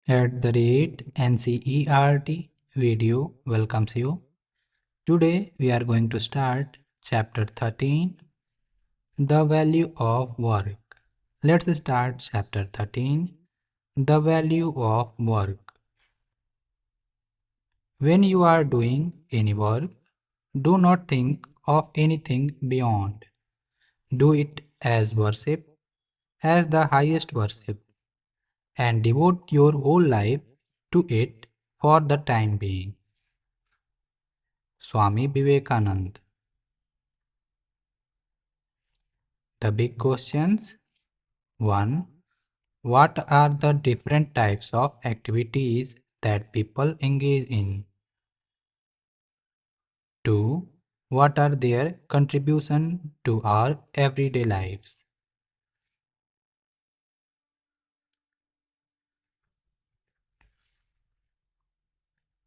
@NCERT video welcomes you. Today we are going to start Chapter 13, The Value of Work. Let's start Chapter 13, The Value of Work. When you are doing any work, do not think of anything beyond. Do it as worship, as the highest worship, and devote your whole life to it for the time being. Swami Vivekanand. The big questions. 1. What are the different types of activities that people engage in? 2. What are their contribution to our everyday lives?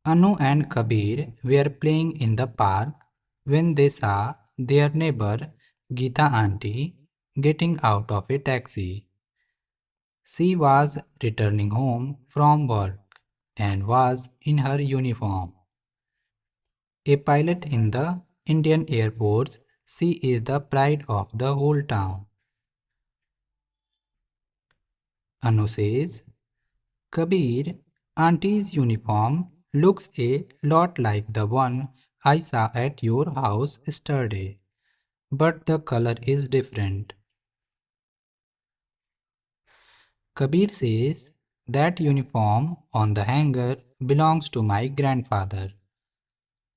Anu and Kabir were playing in the park when they saw their neighbor Geeta auntie getting out of a taxi. She was returning home from work and was in her uniform. A pilot in the Indian Air Force, she is the pride of the whole town. Anu says, Kabir, auntie's uniform looks a lot like the one I saw at your house yesterday, but the color is different. Kabir says, that uniform on the hanger belongs to my grandfather.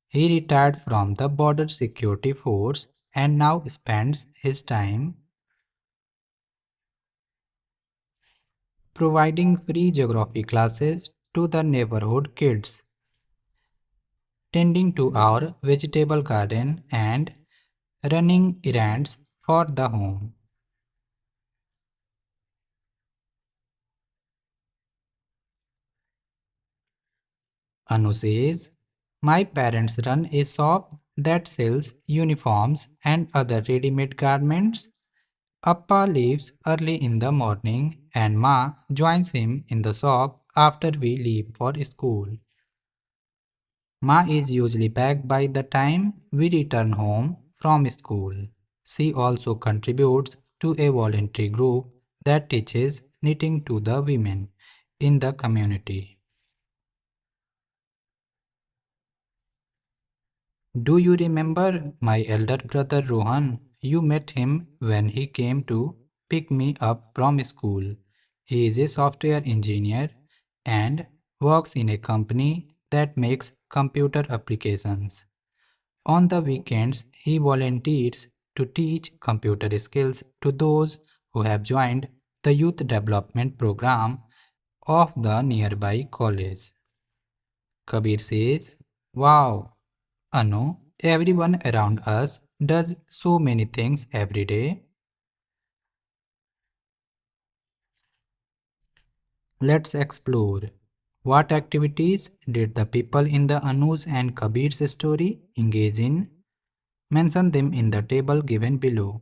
He retired from the border security force and now spends his time providing free geography classes to the neighborhood kids, tending to our vegetable garden and running errands for the home. Anu says, my parents run a shop that sells uniforms and other ready-made garments. Appa leaves early in the morning and Ma joins him in the shop after we leave for school. Ma is usually back by the time we return home from school. She also contributes to a voluntary group that teaches knitting to the women in the community. Do you remember my elder brother Rohan? You met him when he came to pick me up from school. He is a software engineer and works in a company that makes computer applications. On the weekends, he volunteers to teach computer skills to those who have joined the youth development program of the nearby college. Kabir says, wow, Anu, everyone around us does so many things every day. Let's explore. What activities did the people in the Anu's and Kabir's story engage in? Mention them in the table given below.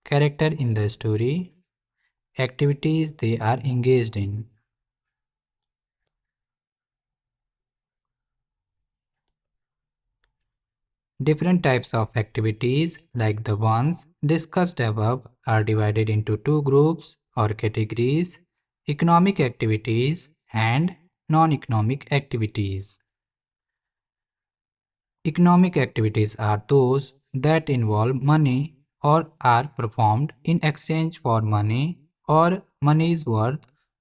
Character in the story, activities they are engaged in. Different types of activities, like the ones discussed above, are divided into two groups or categories: economic activities and non-economic activities. Economic activities are those that involve money or are performed in exchange for money or money's worth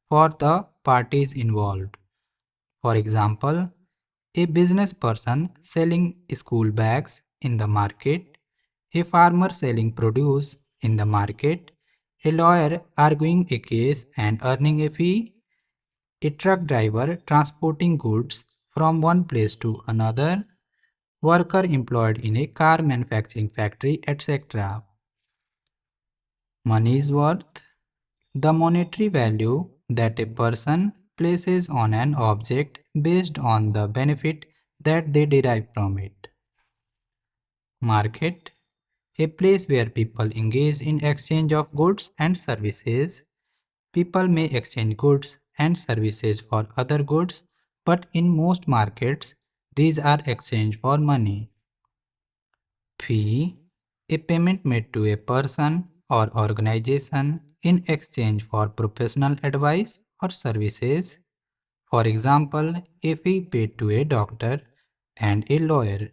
for the parties involved. For example, a business person selling school bags in the market, a farmer selling produce in the market, a lawyer arguing a case and earning a fee, a truck driver transporting goods from one place to another, worker employed in a car manufacturing factory, etc. Money's worth, the monetary value that a person places on an object based on the benefit that they derive from it. Market, a place where people engage in exchange of goods and services. People may exchange goods and services for other goods, but in most markets, these are exchanged for money. Fee, a payment made to a person or organization in exchange for professional advice or services. For example, a fee paid to a doctor and a lawyer.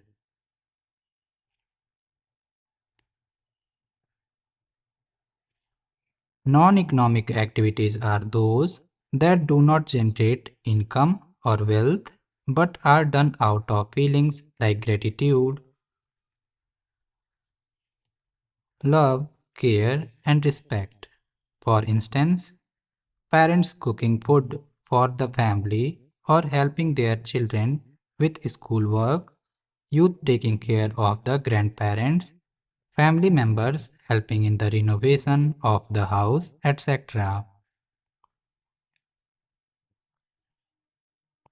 Non-economic activities are those that do not generate income or wealth but are done out of feelings like gratitude, love, care, and respect. For instance, parents cooking food for the family or helping their children with schoolwork, youth taking care of the grandparents, family members helping in the renovation of the house, etc.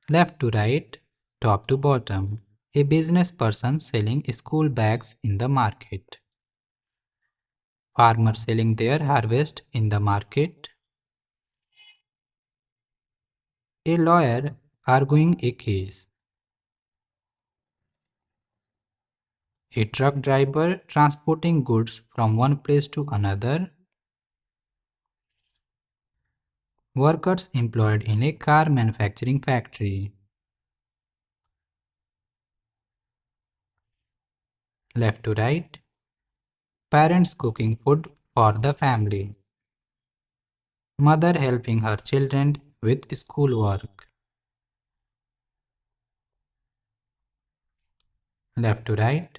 Left to right, top to bottom. A business person selling school bags in the market. Farmer selling their harvest in the market. A lawyer arguing a case. A truck driver transporting goods from one place to another. Workers employed in a car manufacturing factory. Left to right. Parents cooking food for the family. Mother helping her children with schoolwork. Left to right.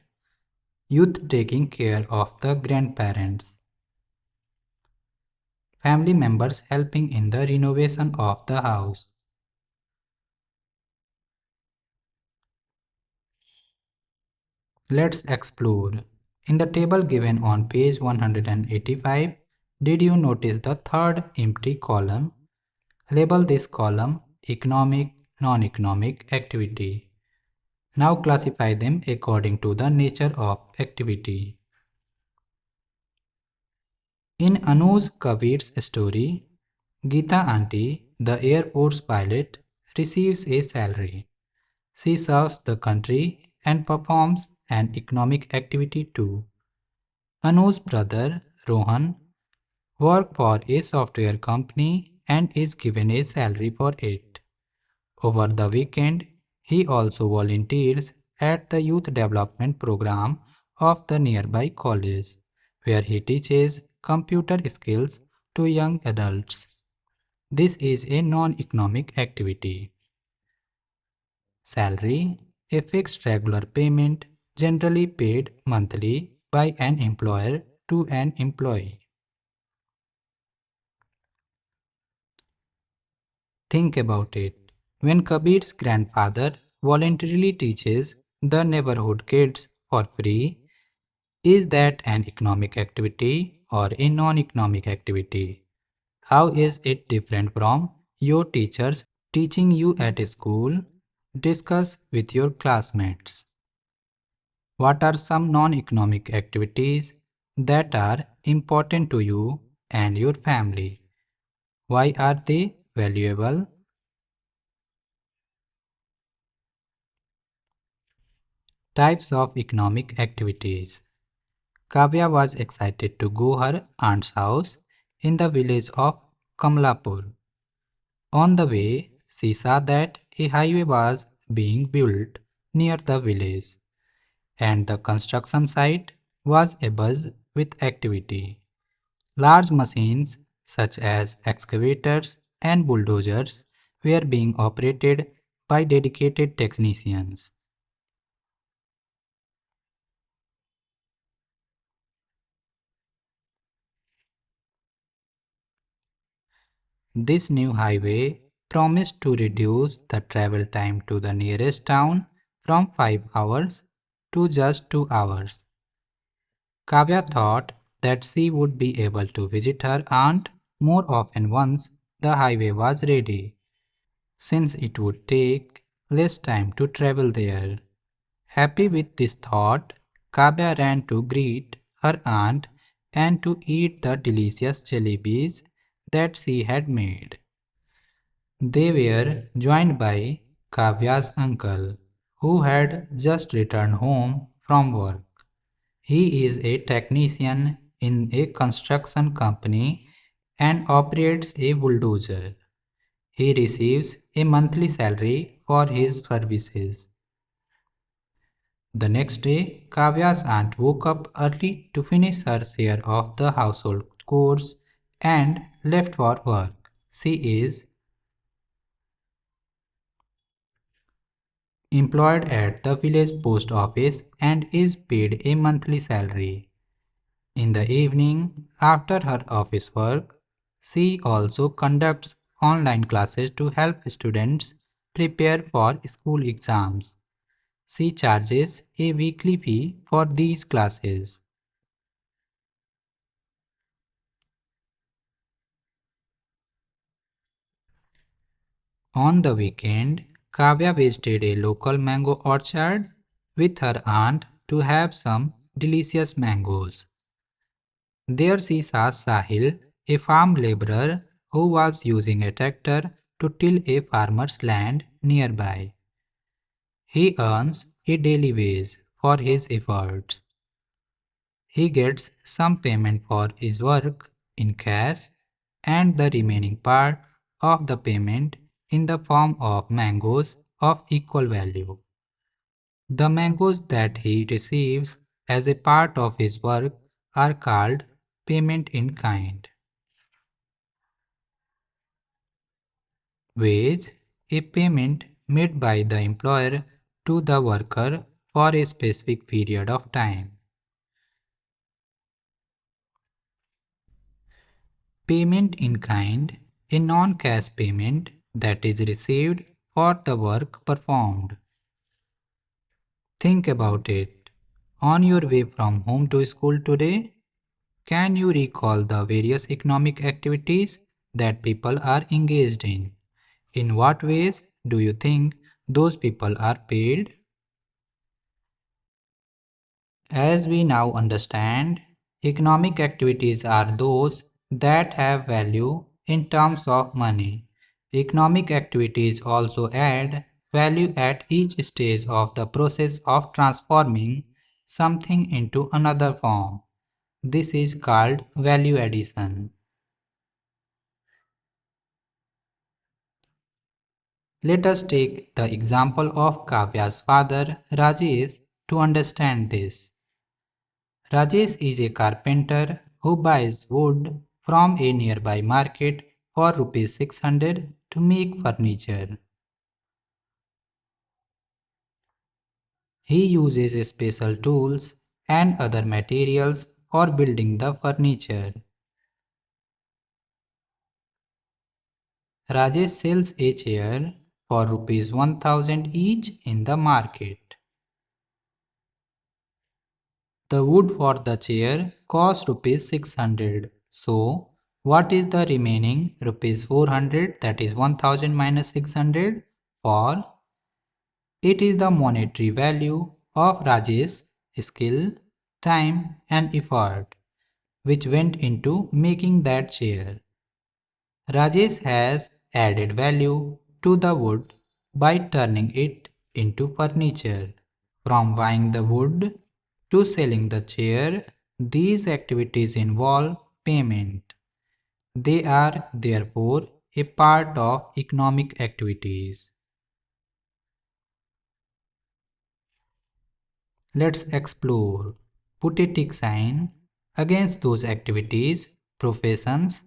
Youth taking care of the grandparents. Family members helping in the renovation of the house. Let's explore. In the table given on page 185, did you notice the third empty column? Label this column economic, non-economic activity. Now classify them according to the nature of activity. In Anuj Kabir's story, Geeta Auntie, the Air Force pilot, receives a salary. She serves the country and performs an economic activity too. Anu's brother, Rohan, works for a software company and is given a salary for it. Over the weekend, he also volunteers at the youth development program of the nearby college, where he teaches computer skills to young adults. This is a non-economic activity. Salary, a fixed regular payment generally paid monthly by an employer to an employee. Think about it. When Kabir's grandfather voluntarily teaches the neighborhood kids for free, is that an economic activity or a non-economic activity? How is it different from your teachers teaching you at school? Discuss with your classmates. What are some non-economic activities that are important to you and your family? Why are they valuable? Types of economic activities. Kavya was excited to go her aunt's house in the village of Kamlapur. On the way, she saw that a highway was being built near the village, and the construction site was abuzz with activity. Large machines such as excavators and bulldozers were being operated by dedicated technicians. This new highway promised to reduce the travel time to the nearest town from 5 hours to just 2 hours. Kavya thought that she would be able to visit her aunt more often once the highway was ready, since it would take less time to travel there. Happy with this thought, Kavya ran to greet her aunt and to eat the delicious jalebis that she had made. They were joined by Kavya's uncle, who had just returned home from work. He is a technician in a construction company and operates a bulldozer. He receives a monthly salary for his services. The next day, Kavya's aunt woke up early to finish her share of the household chores and left for work. She is employed at the village post office and is paid a monthly salary. In the evening, after her office work, she also conducts online classes to help students prepare for school exams. She charges a weekly fee for these classes. On the weekend, Kavya visited a local mango orchard with her aunt to have some delicious mangoes. There she saw Sahil, a farm laborer who was using a tractor to till a farmer's land nearby. He earns a daily wage for his efforts. He gets some payment for his work in cash and the remaining part of the payment in the form of mangoes of equal value. The mangoes that he receives as a part of his work are called payment in kind. Wage, a payment made by the employer to the worker for a specific period of time. Payment in kind, a non-cash payment that is received for the work performed. Think about it. On your way from home to school today, can you recall the various economic activities that people are engaged in? In what ways do you think those people are paid? As we now understand, economic activities are those that have value in terms of money. Economic activities also add value at each stage of the process of transforming something into another form. This is called value addition. Let us take the example of Kavya's father Rajesh to understand this. Rajesh is a carpenter who buys wood from a nearby market for rupees 600 to make furniture. He uses special tools and other materials for building the furniture. Rajesh sells a chair for rupees 1000 each in the market. The wood for the chair costs rupees 600. So, what is the remaining rupees 400, that is 1000 minus 600 for? It is the monetary value of Rajesh's skill, time and effort which went into making that chair. Rajesh has added value to the wood by turning it into furniture. From buying the wood to selling the chair, these activities involve payment. They are therefore a part of economic activities. Let's explore. Put a tick sign against those activities, professions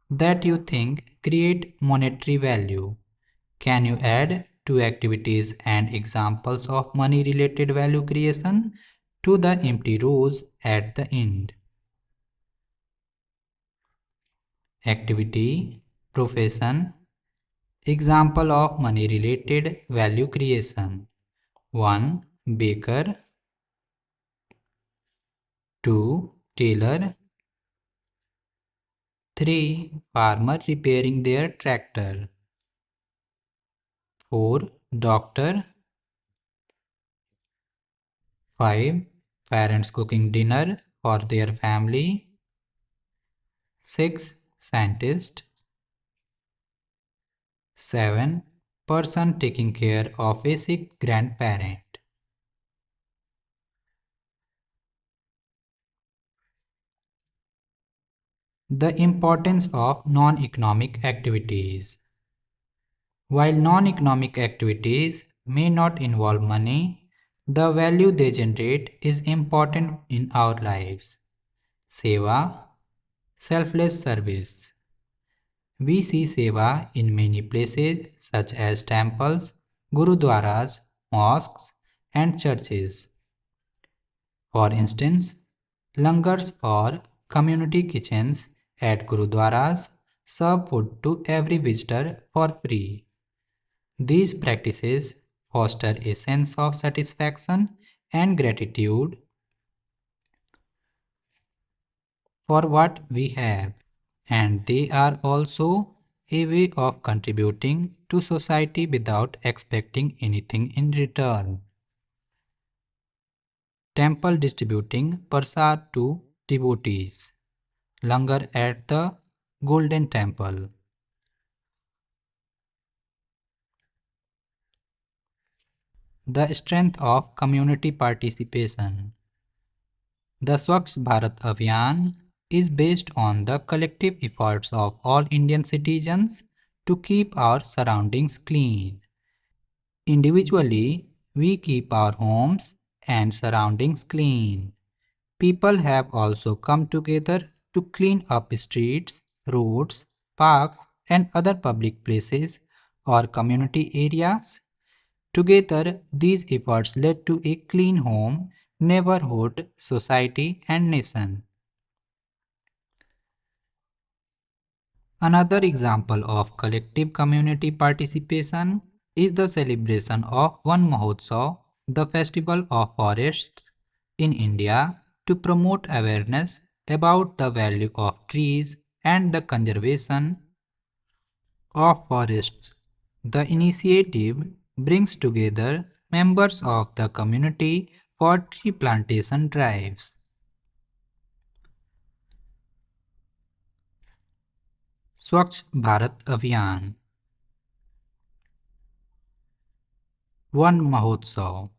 that you think create monetary value. Can you add two activities and examples of money related value creation to the empty rows at the end? Activity, profession, example of money related value creation. 1. Baker. 2. Tailor. 3. Farmer repairing their tractor. 4. Doctor. 5. Parents cooking dinner for their family. 6. Scientist. 7. Person taking care of a sick grandparent. The importance of non-economic activities. While non-economic activities may not involve money, the value they generate is important in our lives. Seva, selfless service. We see seva in many places such as temples, gurudwaras, mosques, and churches. For instance, langars or community kitchens at gurudwaras serve food to every visitor for free. These practices foster a sense of satisfaction and gratitude for what we have, and they are also a way of contributing to society without expecting anything in return. Temple distributing prasad to devotees. Langar at the Golden Temple. The strength of community participation. The Swachh Bharat Abhiyan is based on the collective efforts of all Indian citizens to keep our surroundings clean. Individually, we keep our homes and surroundings clean. People have also come together to clean up streets, roads, parks, and other public places or community areas. Together, these efforts led to a clean home, neighborhood, society, and nation. Another example of collective community participation is the celebration of Van Mahotsav, the festival of forests in India, to promote awareness about the value of trees and the conservation of forests. The initiative brings together members of the community for tree plantation drives. Swachh Bharat Abhiyan. Van Mahotsav.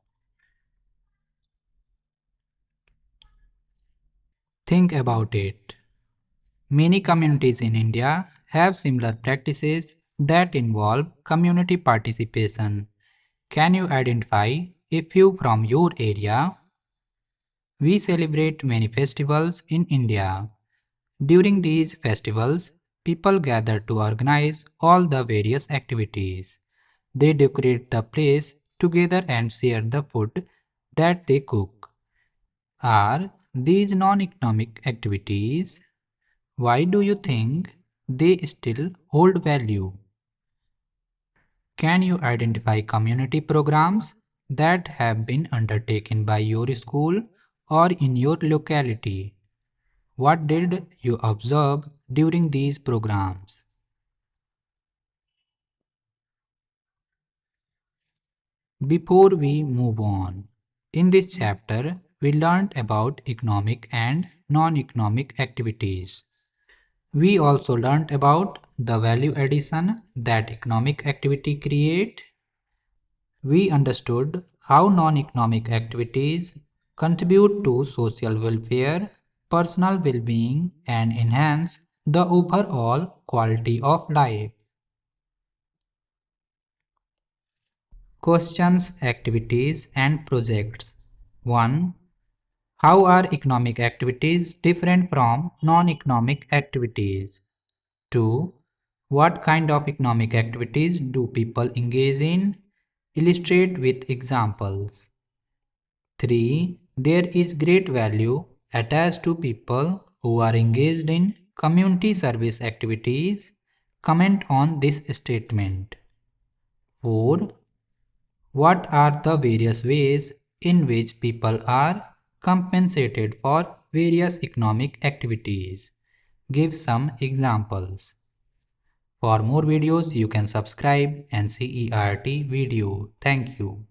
Think about it. Many communities in India have similar practices that involve community participation. Can you identify a few from your area? We celebrate many festivals in India. During these festivals, people gather to organize all the various activities. They decorate the place together and share the food that they cook. Are these non-economic activities? Why do you think they still hold value? Can you identify community programs that have been undertaken by your school or in your locality? What did you observe during these programs? Before we move on, in this chapter, we learned about economic and non-economic activities. We also learned about the value addition that economic activity create. We understood how non-economic activities contribute to social welfare, personal well-being, and enhance the overall quality of life. Questions, activities, and projects. 1. How are economic activities different from non-economic activities? 2. What kind of economic activities do people engage in? Illustrate with examples. 3. There is great value attached to people who are engaged in community service activities. Comment on this statement. 4. What are the various ways in which people are compensated for various economic activities? Give some examples. For more videos, you can subscribe NCERT video. Thank you.